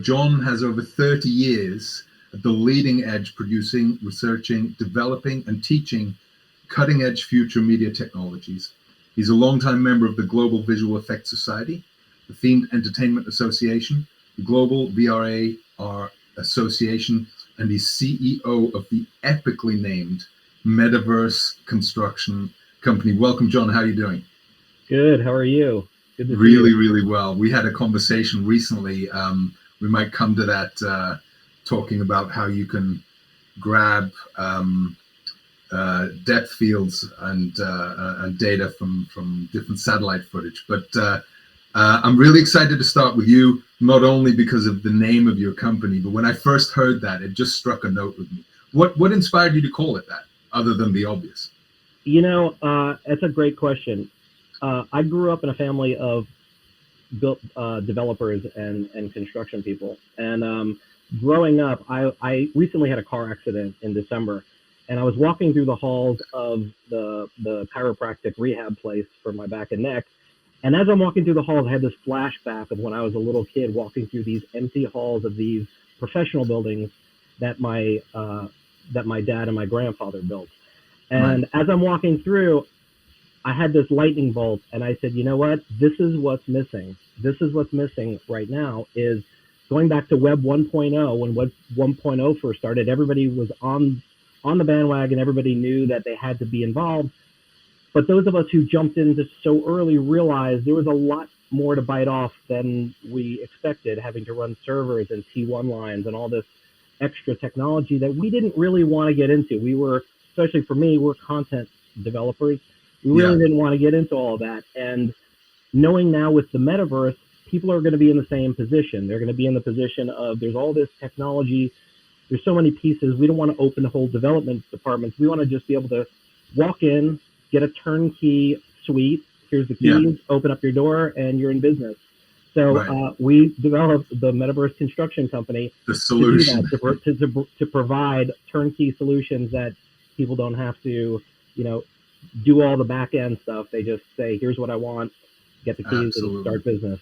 Jon has over 30 years at the leading edge producing, researching, developing, and teaching cutting-edge future media technologies. He's a longtime member of the Global Visual Effects Society, the Themed Entertainment Association, the Global VRAR Association, and he's CEO of the epically named Metaverse Construction Company. Welcome, Jon. How are you doing? Good. How are you? Good to see Really, you. really well. We had a conversation recently. We might come to that, talking about how you can grab depth fields and data from different satellite footage. But I'm really excited to start with you, not only because of the name of your company, but when I first heard that, it just struck a note with me. What inspired you to call it that, other than the obvious? You know, that's a great question. I grew up in a family of developers and construction people. And growing up, I recently had a car accident in December. And I was walking through the halls of the chiropractic rehab place for my back and neck. And as I'm walking through the halls, I had this flashback of when I was a little kid walking through these empty halls of these professional buildings that my dad and my grandfather built. And as I'm walking through, I had this lightning bolt, and I said, you know what? This is what's missing. This is what's missing right now is going back to Web 1.0. When Web 1.0 first started, everybody was on the bandwagon. Everybody knew that they had to be involved. But those of us who jumped into so early realized there was a lot more to bite off than we expected, having to run servers and T1 lines and all this extra technology that we didn't really want to get into. We were, especially for me, we're content developers. We really didn't want to get into all that. And knowing now with the metaverse, people are going to be in the same position. They're going to be in the position of there's all this technology. There's so many pieces. We don't want to open the whole development departments. We want to just be able to walk in, get a turnkey suite. Here's the keys, open up your door, and you're in business. So we developed the Metaverse Construction Company the solution. to do that, to provide turnkey solutions that people don't have to, do all the back end stuff. They just say, here's what I want, get the keys and start business.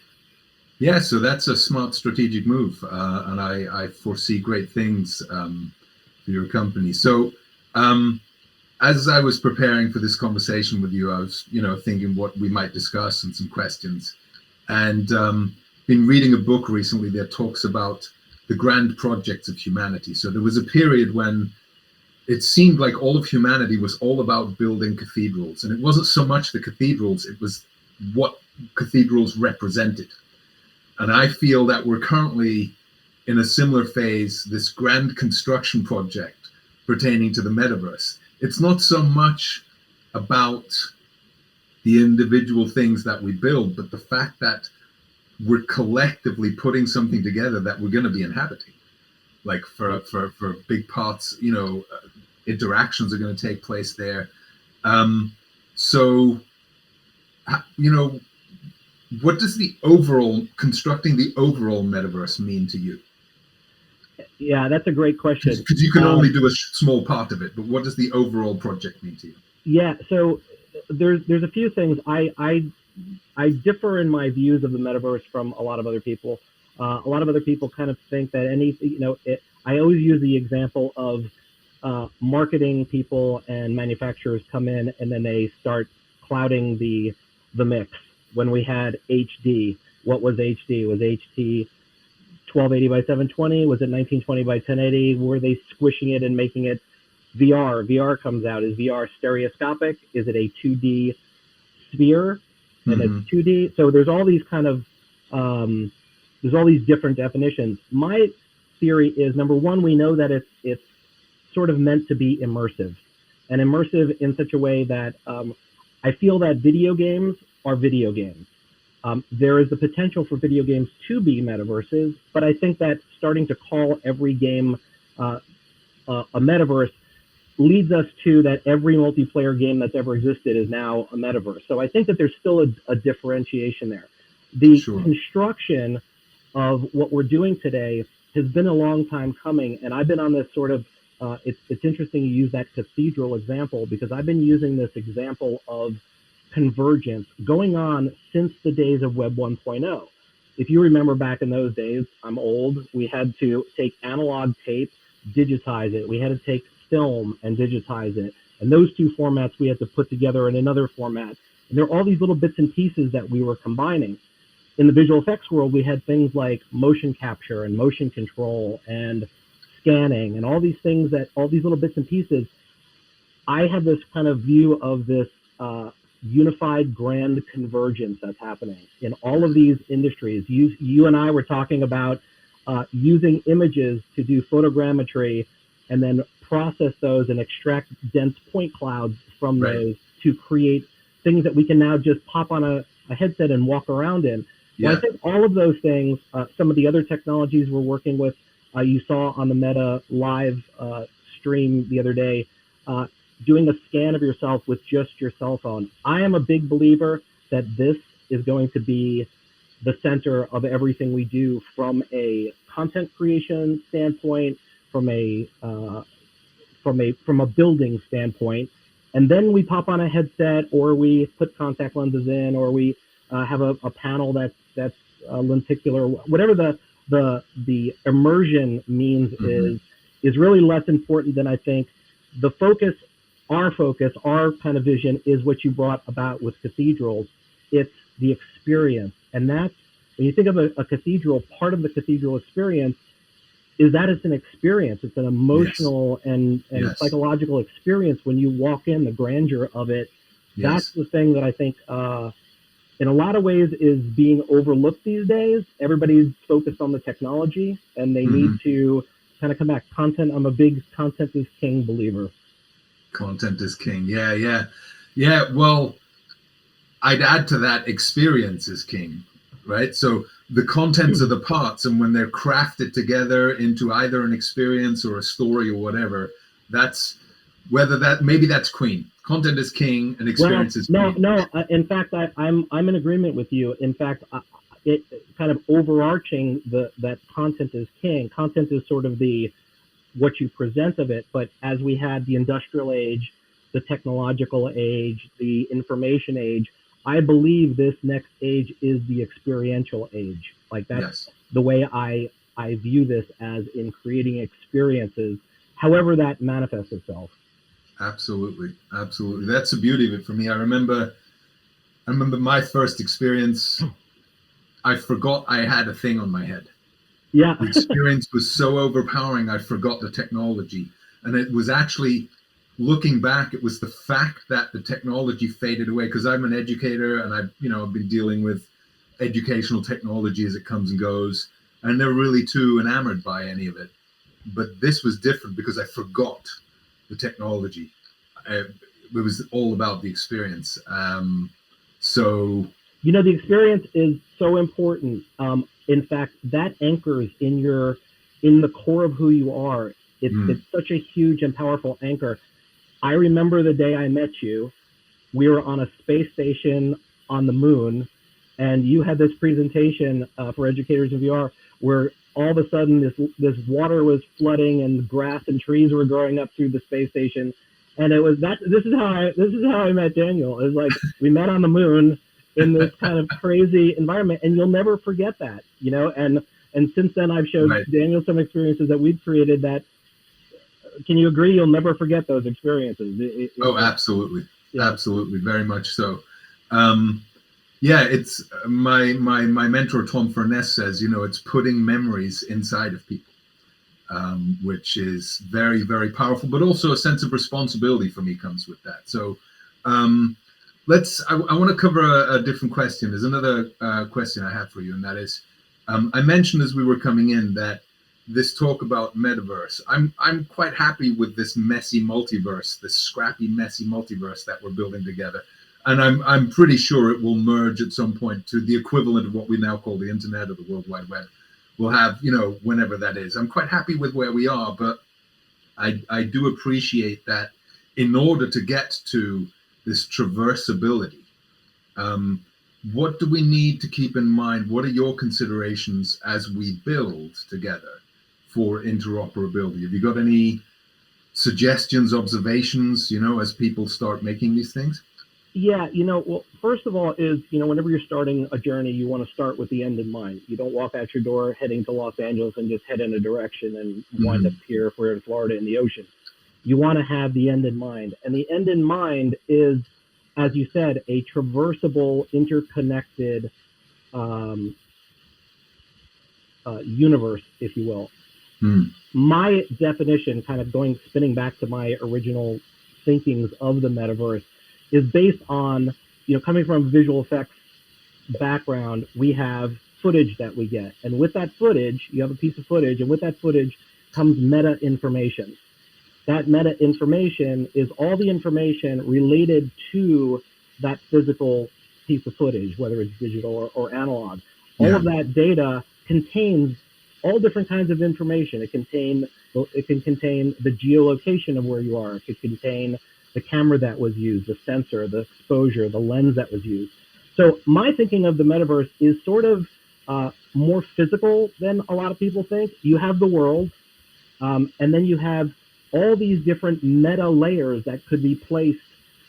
Yeah, so that's a smart strategic move. And I foresee great things for your company. So as I was preparing for this conversation with you, I was, thinking what we might discuss and some questions. And been reading a book recently that talks about the grand projects of humanity. So there was a period when it seemed like all of humanity was all about building cathedrals. And it wasn't so much the cathedrals, it was what cathedrals represented. And I feel that we're currently in a similar phase, this grand construction project pertaining to the metaverse. It's not so much about the individual things that we build, but the fact that we're collectively putting something together that we're going to be inhabiting. Like for big parts, interactions are going to take place there. So, what does constructing the overall metaverse mean to you? Yeah, that's a great question. Because you can only do a small part of it, but what does the overall project mean to you? Yeah, so there's a few things. I differ in my views of the metaverse from a lot of other people. A lot of other people kind of think that I always use the example of marketing people and manufacturers come in and then they start clouding the mix. When we had HD, what was HD? Was HD 1280 by 720? Was it 1920 by 1080? Were they squishing it and making it VR? VR comes out. Is VR stereoscopic? Is it a 2D sphere? And it's 2D. So there's all these kind of there's all these different definitions. My theory is, number one, we know that it's sort of meant to be immersive, and immersive in such a way that I feel that video games are video games. There is the potential for video games to be metaverses, but I think that starting to call every game a metaverse leads us to that every multiplayer game that's ever existed is now a metaverse. So I think that there's still a differentiation there. The construction of what we're doing today has been a long time coming, and I've been on this sort of, it's interesting you use that cathedral example, because I've been using this example of convergence going on since the days of Web 1.0. if you remember back in those days, I'm old, we had to take analog tape, digitize it. We had to take film and digitize it. And those two formats we had to put together in another format. And there are all these little bits and pieces that we were combining. In the visual effects world, we had things like motion capture and motion control and scanning and all these things all these little bits and pieces. I had this kind of view of this unified grand convergence that's happening in all of these industries. You and I were talking about using images to do photogrammetry and then process those and extract dense point clouds from those to create things that we can now just pop on a headset and walk around in. Well, I think all of those things, some of the other technologies we're working with, you saw on the Meta live stream the other day, doing a scan of yourself with just your cell phone. I am a big believer that this is going to be the center of everything we do from a content creation standpoint, from a building standpoint. And then we pop on a headset, or we put contact lenses in, or we have a panel that's lenticular. Whatever the immersion means is really less important than I think. The focus, our kind of vision is what you brought about with cathedrals. It's the experience. And that's, when you think of a cathedral, part of the cathedral experience is that it's an experience. It's an emotional and psychological experience when you walk in, the grandeur of it. That's the thing that I think, in a lot of ways, is being overlooked these days. Everybody's focused on the technology, and they need to kind of come back. Content, I'm a big content is king believer. Content is king. Yeah. Well, I'd add to that, experience is king, right? So the contents are the parts, and when they're crafted together into either an experience or a story or whatever, that's maybe that's queen. Content is king and experience is queen. No. In fact, I'm in agreement with you. In fact, it kind of overarching that content is king. Content is sort of what you present of it, but as we had the industrial age, the technological age, the information age, I believe this next age is the experiential age. Like that's the way I view this, as in creating experiences, however that manifests itself. Absolutely. That's the beauty of it for me. I remember my first experience. I forgot I had a thing on my head. Yeah. The experience was so overpowering, I forgot the technology. And it was actually, looking back, it was the fact that the technology faded away, because I'm an educator and I've been dealing with educational technology as it comes and goes. And never really too enamored by any of it. But this was different because I forgot the technology. It was all about the experience. So the experience is so important. In fact, that anchors in the core of who you are. It's such a huge and powerful anchor. I remember the day I met you. We were on a space station on the moon, and you had this presentation for educators in VR, where all of a sudden this water was flooding and grass and trees were growing up through the space station. And it was this is how I met Daniel. It was like we met on the moon in this kind of crazy environment, and you'll never forget that, and since then I've showed Daniel some experiences that we've created that, can you agree, you'll never forget those experiences? Absolutely. Absolutely. Very much so. It's my mentor Tom Furness says, it's putting memories inside of people, which is very, very powerful, but also a sense of responsibility for me comes with that. So I want to cover a different question. There's another question I have for you, and that is, I mentioned as we were coming in that this talk about metaverse, I'm quite happy with this messy multiverse, this scrappy, messy multiverse that we're building together. And I'm pretty sure it will merge at some point to the equivalent of what we now call the internet or the World Wide Web. We'll have, whenever that is. I'm quite happy with where we are, but I do appreciate that in order to get to this traversability, what do we need to keep in mind? What are your considerations as we build together for interoperability? Have you got any suggestions, observations, as people start making these things? Yeah, well, first of all, whenever you're starting a journey, you want to start with the end in mind. You don't walk out your door heading to Los Angeles and just head in a direction and wind up Hmm. here if we're in Florida in the ocean. You want to have the end in mind. And the end in mind is, as you said, a traversable, interconnected um, universe, if you will. Hmm. My definition, kind of spinning back to my original thinkings of the metaverse, is based on, coming from a visual effects background, we have footage that we get. And with that footage, you have a piece of footage, and with that footage comes meta information. That meta information is all the information related to that physical piece of footage, whether it's digital or analog. All Yeah. of that data contains all different kinds of information. It can contain the geolocation of where you are. It can contain the camera that was used, the sensor, the exposure, the lens that was used. So my thinking of the metaverse is sort of more physical than a lot of people think. You have the world, and then you have all these different meta layers that could be placed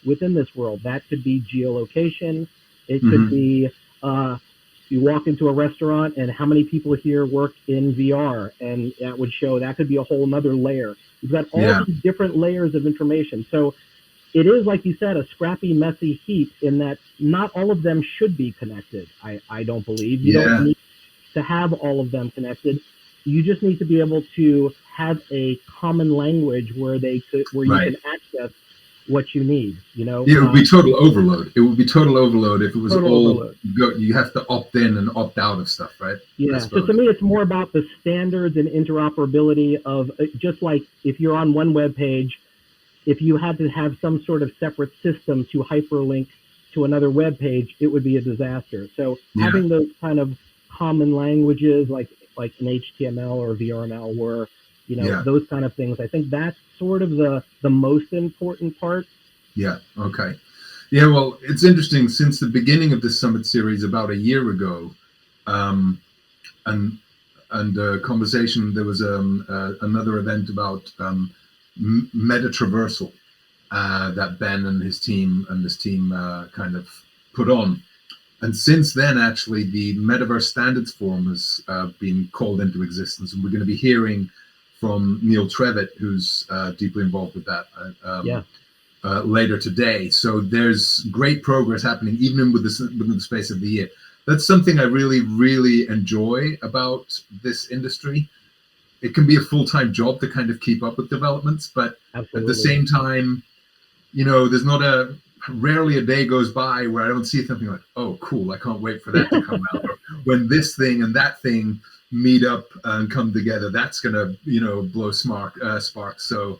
within this world. That could be geolocation. It could Hmm. be you walk into a restaurant and how many people here work in VR, and that would show. That could be a whole another layer. You've got all Yeah. these different layers of information. So it is, like you said, a scrappy, messy heap in that not all of them should be connected. I don't believe. You don't Yeah. need to have all of them connected. You just need to be able to have a common language where you Right. can access what you need. Yeah, it would be total overload. It would be total overload if it was Total all overload. you have to opt in and opt out of stuff, right? I Yeah. So to suppose. me, it's more about the standards and interoperability of just like if you're on one web page, if you had to have some sort of separate system to hyperlink to another web page, it would be a disaster. So Yeah. having those kind of common languages like in HTML or VRML were, Yeah. those kind of things, I think that's sort of the most important part. Yeah. Okay. Yeah. Well, it's interesting. Since the beginning of this summit series about a year ago, um, and conversation, there was another event about meta traversal that Ben and his team kind of put on. And since then, actually, the Metaverse Standards Forum has been called into existence, and we're going to be hearing from Neil Trevitt, who's deeply involved with that, Yeah. later today. So there's great progress happening, even within the space of the year. That's something I really, really enjoy about this industry. It can be a full-time job to kind of keep up with developments, but at the Absolutely. same time, there's not rarely a day goes by where I don't see something like, oh, cool, I can't wait for that to come out. Or when this thing and that thing meet up and come together, that's gonna, blow sparks. So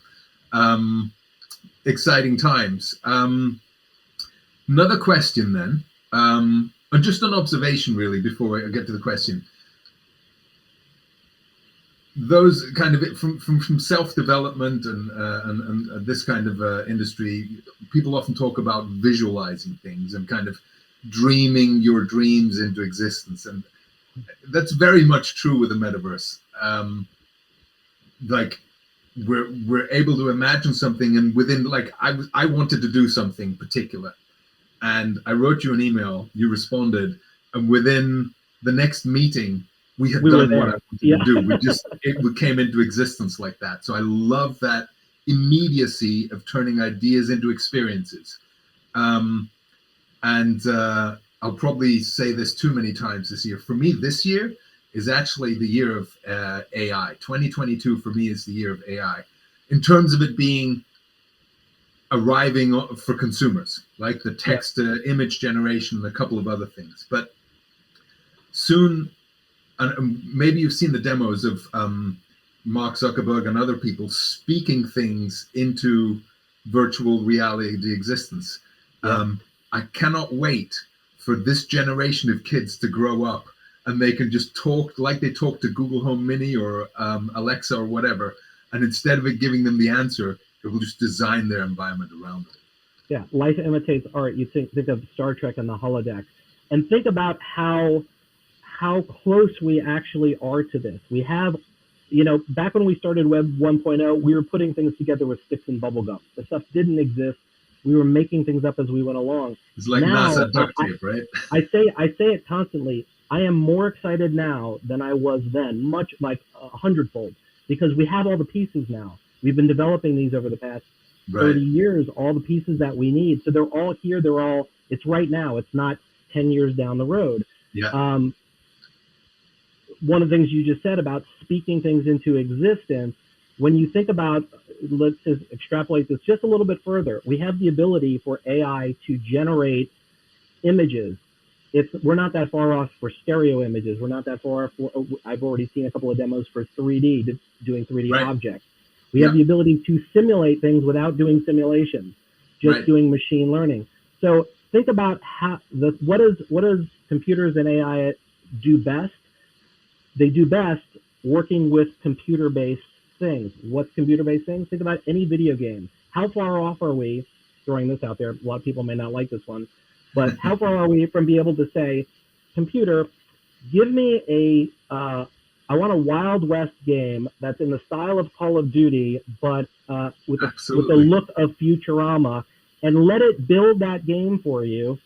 exciting times. Another question then, and just an observation really before I get to the question. Those kind of from self-development and this kind of industry, people often talk about visualizing things and kind of dreaming your dreams into existence, and that's very much true with the metaverse. Like we're able to imagine something, and within like I wanted to do something particular, and I wrote you an email, you responded, and within the next meeting, we had We were done what I there. wanted Yeah. to do. We came into existence like that. So I love that immediacy of turning ideas into experiences. Um, and I'll probably say this too many times this year. For me, this year is actually the year of AI. 2022 for me is the year of AI, in terms of it being arriving for consumers, like the Yeah. text to image generation and a couple of other things. But soon, and maybe you've seen the demos of Mark Zuckerberg and other people speaking things into virtual reality existence. Yeah. I cannot wait for this generation of kids to grow up and they can just talk like they talk to Google Home Mini or Alexa or whatever. And instead of it giving them the answer, it will just design their environment around it. Yeah. Life imitates art. You think of Star Trek and the holodeck, and think about how close we actually are to this. We have, back when we started Web 1.0, we were putting things together with sticks and bubble gum. The stuff didn't exist. We were making things up as we went along. It's like Now, NASA duct tape, right? I say it constantly. I am more excited now than I was then, much like 100-fold, because we have all the pieces now. We've been developing these over the past 30 years, all the pieces that we need. So they're all here. It's right now. It's not 10 years down the road. Yeah. One of the things you just said about speaking things into existence, when you think about, let's just extrapolate this just a little bit further, we have the ability for AI to generate images. We're not that far off for stereo images. We're not that far off for, I've already seen a couple of demos for 3D, doing 3D objects. We have the ability to simulate things without doing simulations, just doing machine learning. So think about what does computers and AI do best? They do best working with computer-based things. What's computer-based things? Think about any video game. How far off are we, throwing this out there, a lot of people may not like this one, but how far are we from being able to say, computer, give me I want a Wild West game that's in the style of Call of Duty, but with the look of Futurama, and let it build that game for you.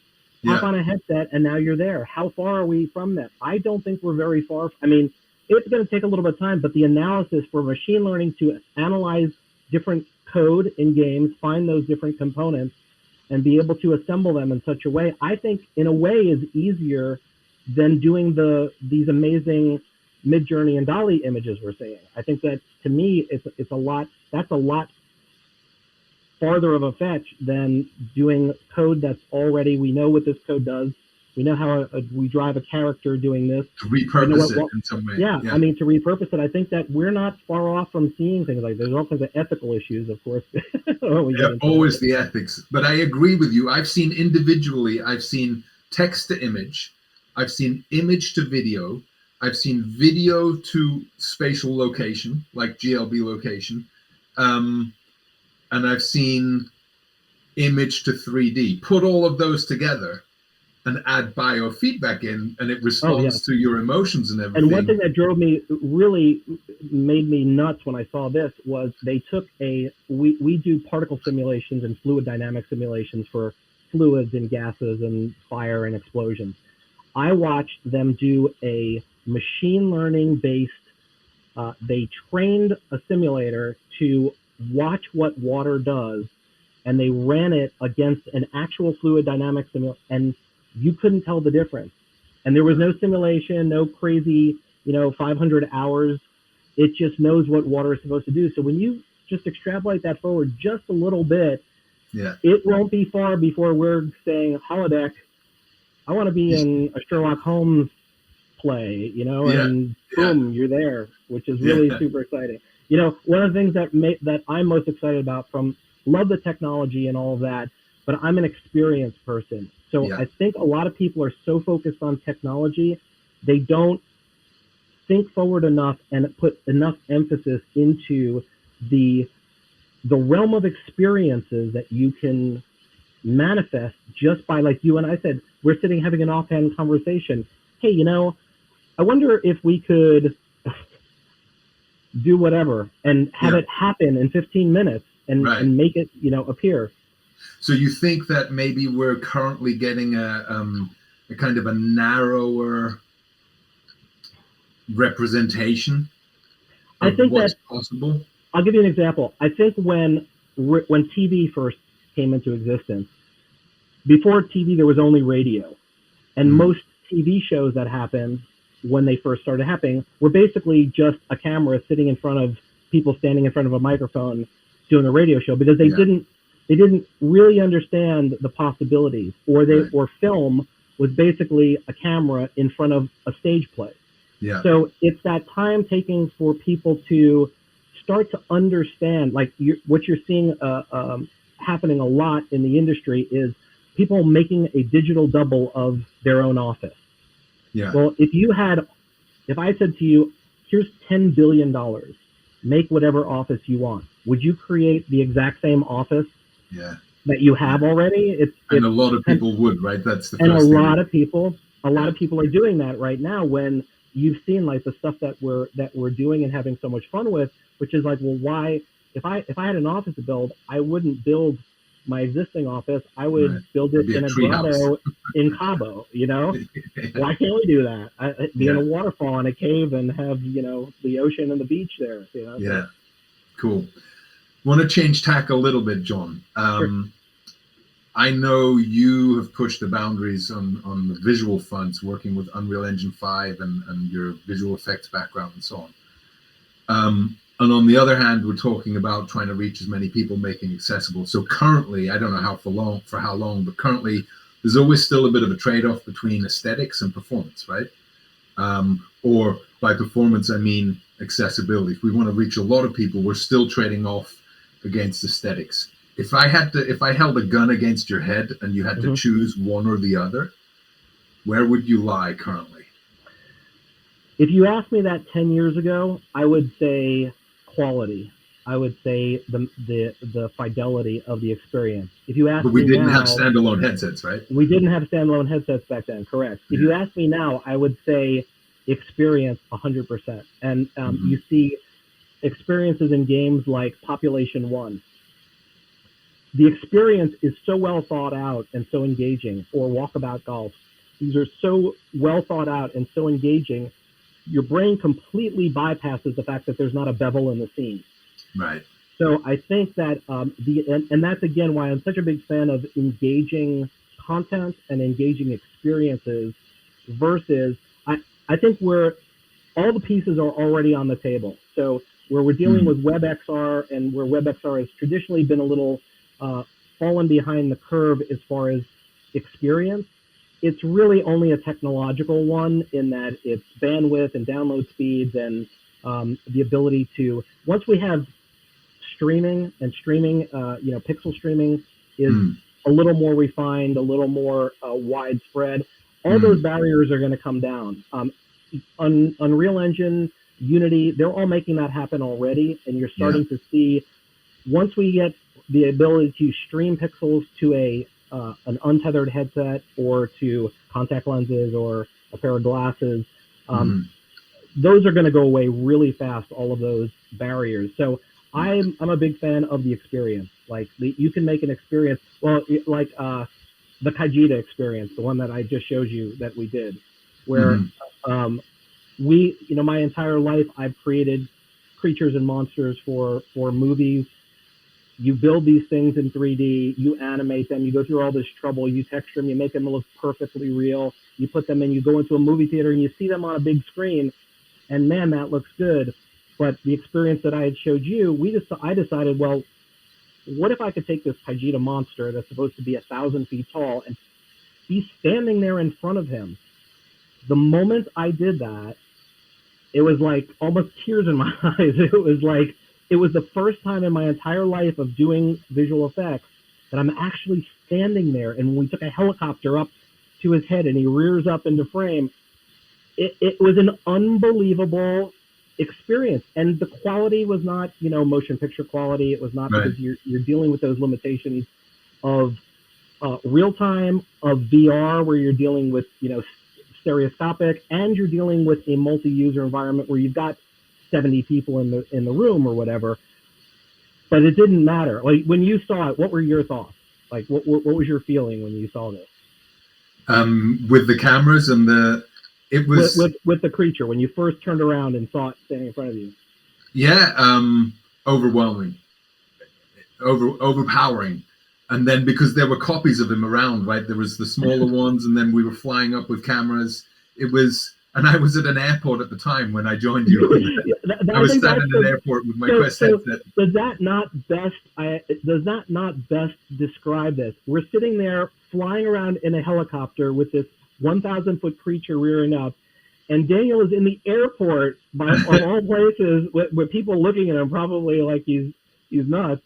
Hop on a headset, and now you're there. How far are we from that? I don't think we're very far. I mean, it's going to take a little bit of time, but the analysis for machine learning to analyze different code in games, find those different components, and be able to assemble them in such a way, I think, in a way, is easier than doing these amazing Midjourney and Dolly images we're seeing. I think that, to me, it's a lot. That's a lot farther of a fetch than doing code that's already, we know what this code does. We know how we drive a character doing this. To repurpose it in some way. Yeah, I mean, to repurpose it. I think that we're not far off from seeing things like there's all kinds of ethical issues, of course. Always the ethics. But I agree with you. I've seen text to image. I've seen image to video. I've seen video to spatial location, like GLB location. And I've seen image to 3D. Put all of those together and add biofeedback in, and it responds to your emotions and everything. And one thing that really made me nuts when I saw this was they took we do particle simulations and fluid dynamic simulations for fluids and gases and fire and explosions. I watched them do a machine learning based, they trained a simulator to watch what water does, and they ran it against an actual fluid dynamics simulation, and you couldn't tell the difference. And there was no simulation, no crazy, 500 hours. It just knows what water is supposed to do. So when you just extrapolate that forward just a little bit, it won't be far before we're saying, holodeck, I want to be in a Sherlock Holmes play, and boom, you're there, which is really super exciting. One of the things that I'm most excited about love the technology and all of that, but I'm an experienced person. So I think a lot of people are so focused on technology, they don't think forward enough and put enough emphasis into the realm of experiences that you can manifest just by, like you and I said, we're sitting having an offhand conversation. Hey, I wonder if we could do whatever and have it happen in 15 minutes and make it, appear. So you think that maybe we're currently getting a kind of a narrower representation of what's possible? I'll give you an example. I think when TV first came into existence, before TV there was only radio, and most TV shows that happened when they first started happening were basically just a camera sitting in front of people standing in front of a microphone doing a radio show, because they didn't really understand the possibilities, or film was basically a camera in front of a stage play. So it's that time taking for people to start to understand, like what you're seeing happening a lot in the industry is people making a digital double of their own office. Well, if I said to you, here's $10 billion, make whatever office you want, would you create the exact same office that you have already? And a lot of people would, right? That's the first thing. And a lot of people are doing that right now, when you've seen like the stuff that we're doing and having so much fun with, which is like, well, why, if I had an office to build, I wouldn't build my existing office, I would Right. build It'd it be a in a treehouse. grotto in Cabo. Why can't we do that? Be in Yeah. a waterfall in a cave and have the ocean and the beach there. Yeah. Cool. Want to change tack a little bit, John. Sure. I know you have pushed the boundaries on the visual fronts, working with Unreal Engine 5 and your visual effects background and so on. And on the other hand, we're talking about trying to reach as many people, making accessible. So currently, I don't know for how long, but currently there's always still a bit of a trade-off between aesthetics and performance, right? Or by performance, I mean accessibility. If we want to reach a lot of people, we're still trading off against aesthetics. If I held a gun against your head and you had to choose one or the other, where would you lie currently? If you asked me that 10 years ago, I would say quality. I would say the fidelity of the experience. If you ask But we me didn't now, have standalone headsets, right? We didn't have standalone headsets back then, correct. If you ask me now, I would say experience 100%. And you see experiences in games like Population 1. The experience is so well thought out and so engaging, or Walkabout Golf. These are so well thought out and so engaging. Your brain completely bypasses the fact that there's not a bevel in the scene. Right. So I think that and that's again why I'm such a big fan of engaging content and engaging experiences versus I think all the pieces are already on the table. So where we're dealing with WebXR and where WebXR has traditionally been a little fallen behind the curve as far as experience, it's really only a technological one in that it's bandwidth and download speeds and the ability to, once we have streaming, pixel streaming is a little more refined, a little more widespread. All those barriers are going to come down. Unreal Engine, Unity, they're all making that happen already, and you're starting to see, once we get the ability to stream pixels to an untethered headset or to contact lenses or a pair of glasses, those are going to go away really fast, all of those barriers. So I'm a big fan of the experience. Like you can make an experience, like the Kajita experience, the one that I just showed you that we did, where my entire life I've created creatures and monsters for movies. You build these things in 3D, you animate them, you go through all this trouble, you texture them, you make them look perfectly real, you put them in, you go into a movie theater and you see them on a big screen, and man, that looks good. But the experience that I had showed you, I decided, well, what if I could take this Kajita monster that's supposed to be 1,000 feet tall and be standing there in front of him? The moment I did that, it was like almost tears in my eyes. It was the first time in my entire life of doing visual effects that I'm actually standing there. And when we took a helicopter up to his head and he rears up into frame, it was an unbelievable experience. And the quality was not, motion picture quality. It was not because you're dealing with those limitations of real time, of VR, where you're dealing with, stereoscopic, and you're dealing with a multi-user environment where you've got 70 people in the room or whatever. But it didn't matter. Like when you saw it, what were your thoughts? Like what was your feeling when you saw this? With the cameras and it was with the creature when you first turned around and saw it standing in front of you. Yeah, overwhelming, overpowering. And then because there were copies of him around, right? There was the smaller ones, and then we were flying up with cameras. It was, and I was at an airport at the time when I joined you. I was standing in an airport with my Quest headset. Does that not best describe this? We're sitting there flying around in a helicopter with this 1,000-foot creature rearing up, and Daniel is in the airport of all places with people looking at him probably like he's nuts.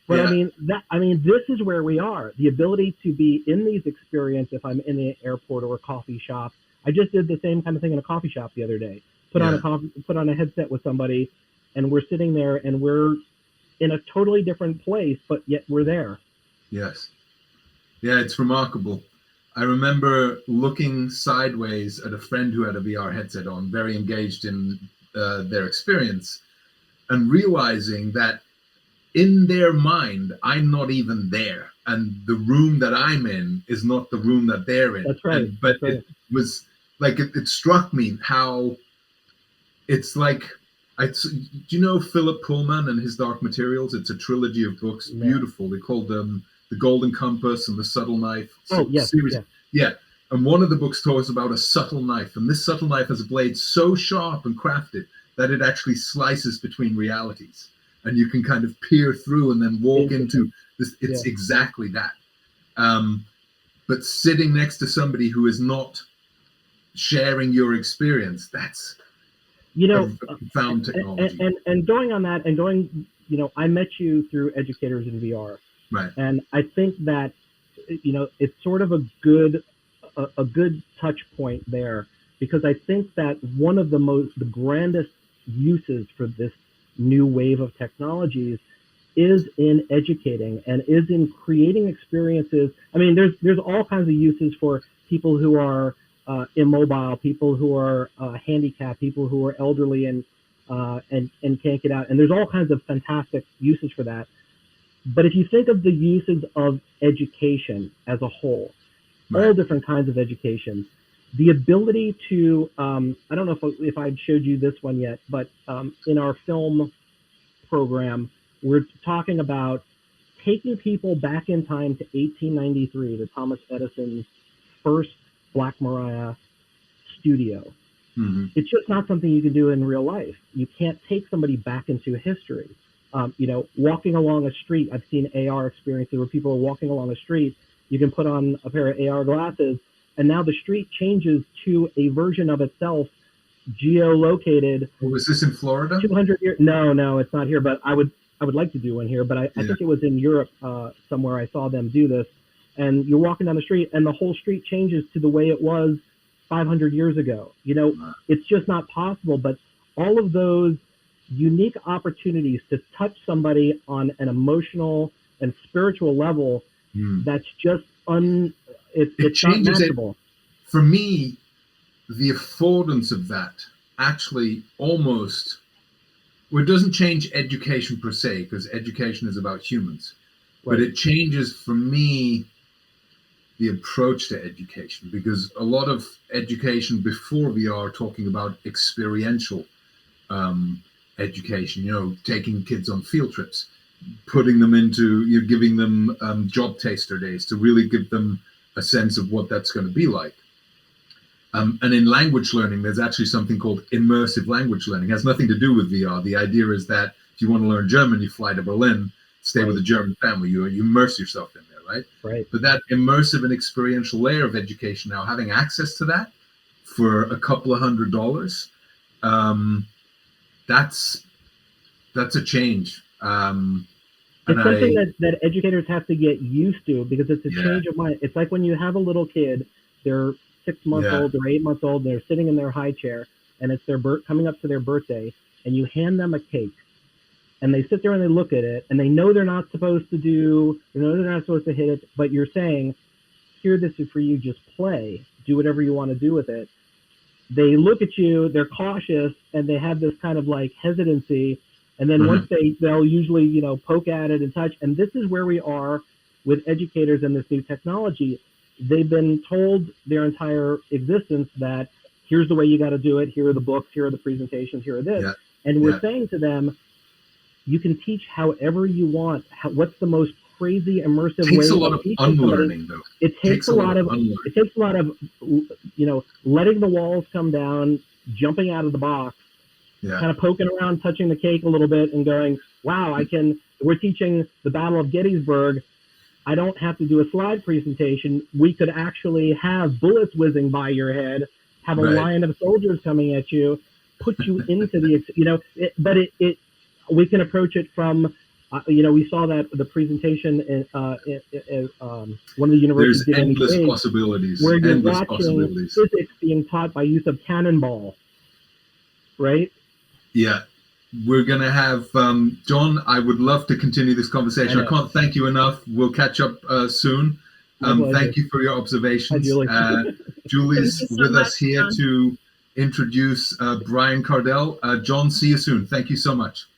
But this is where we are. The ability to be in these experiences. If I'm in the airport or a coffee shop, I just did the same kind of thing in a coffee shop the other day. Put on a headset with somebody, and we're sitting there, and we're in a totally different place, but yet we're there. Yes, yeah, it's remarkable. I remember looking sideways at a friend who had a VR headset on, very engaged in their experience, and realizing that in their mind, I'm not even there, and the room that I'm in is not the room that they're in. That's right. But That's right. it was like it struck me how it's like. Do you know Philip Pullman and his Dark Materials? It's a trilogy of books, beautiful. They called them The Golden Compass and The Subtle Knife. Oh, yes, series. yes. Yeah. And one of the books talks about a subtle knife, and this subtle knife has a blade so sharp and crafted that it actually slices between realities, and you can kind of peer through and then walk into this. It's exactly that. But sitting next to somebody who is not sharing your experience, that's a profound technology. And going on that, I met you through Educators in VR, right? And I think that it's sort of a good touch point there, because I think that one of the grandest uses for this new wave of technologies is in educating and is in creating experiences. I mean, there's all kinds of uses for people who are immobile, people who are handicapped, people who are elderly and can't get out, and there's all kinds of fantastic uses for that. But if you think of the uses of education as a whole, right. all different kinds of education, the ability to I don't know if I showed you this one yet, but in our film program, we're talking about taking people back in time to 1893, to Thomas Edison's first Black Maria studio. Mm-hmm. It's just not something you can do in real life. You can't take somebody back into history. Walking along a street, I've seen AR experiences where people are walking along a street. You can put on a pair of AR glasses, and now the street changes to a version of itself, geolocated. Was this in Florida? 200 years? No, it's not here. But I would like to do one here. But I think it was in Europe somewhere. I saw them do this. And you're walking down the street, and the whole street changes to the way it was 500 years ago. It's just not possible. But all of those unique opportunities to touch somebody on an emotional and spiritual level, that's just it's not matchable. For me, the affordance of that actually almost, well, it doesn't change education per se, because education is about humans, right. But it changes for me the approach to education, because a lot of education before VR talking about experiential education, taking kids on field trips, putting them into, giving them job taster days to really give them a sense of what that's going to be like. And in language learning, there's actually something called immersive language learning. It has nothing to do with VR. The idea is that if you want to learn German, you fly to Berlin, stay with a German family, you immerse yourself in there, right? Right. But that immersive and experiential layer of education now, having access to that for a couple of $100, that's a change. It's something that educators have to get used to, because it's a change of mind. It's like when you have a little kid, they're 6 months old or 8 months old, and they're sitting in their high chair, and it's coming up to their birthday, and you hand them a cake, and they sit there and they look at it, and they know they're not supposed to hit it, but you're saying, here, this is for you, just play, do whatever you want to do with it. They look at you, they're cautious, and they have this kind of like hesitancy. And then once they'll usually, poke at it and touch. And this is where we are with educators and this new technology. They've been told their entire existence that here's the way you got to do it. Here are the books. Here are the presentations. Here are this. Yeah. And we're saying to them, you can teach however you want. What's the most crazy immersive way? It takes a lot of unlearning, though. It takes a lot of letting the walls come down, jumping out of the box, kind of poking around, touching the cake a little bit, and going, wow, we're teaching the Battle of Gettysburg. I don't have to do a slide presentation. We could actually have bullets whizzing by your head, have a line of soldiers coming at you, put you into the, we can approach it from, we saw that the presentation in one of the universities. There's endless possibilities. Where you're watching physics being taught by use of cannonball, right? Yeah. We're going to have, Jon, I would love to continue this conversation. I can't thank you enough. We'll catch up soon. Thank you for your observations. Hi, Julie. Julie's with us here to introduce Brian Cardell. Jon, see you soon. Thank you so much.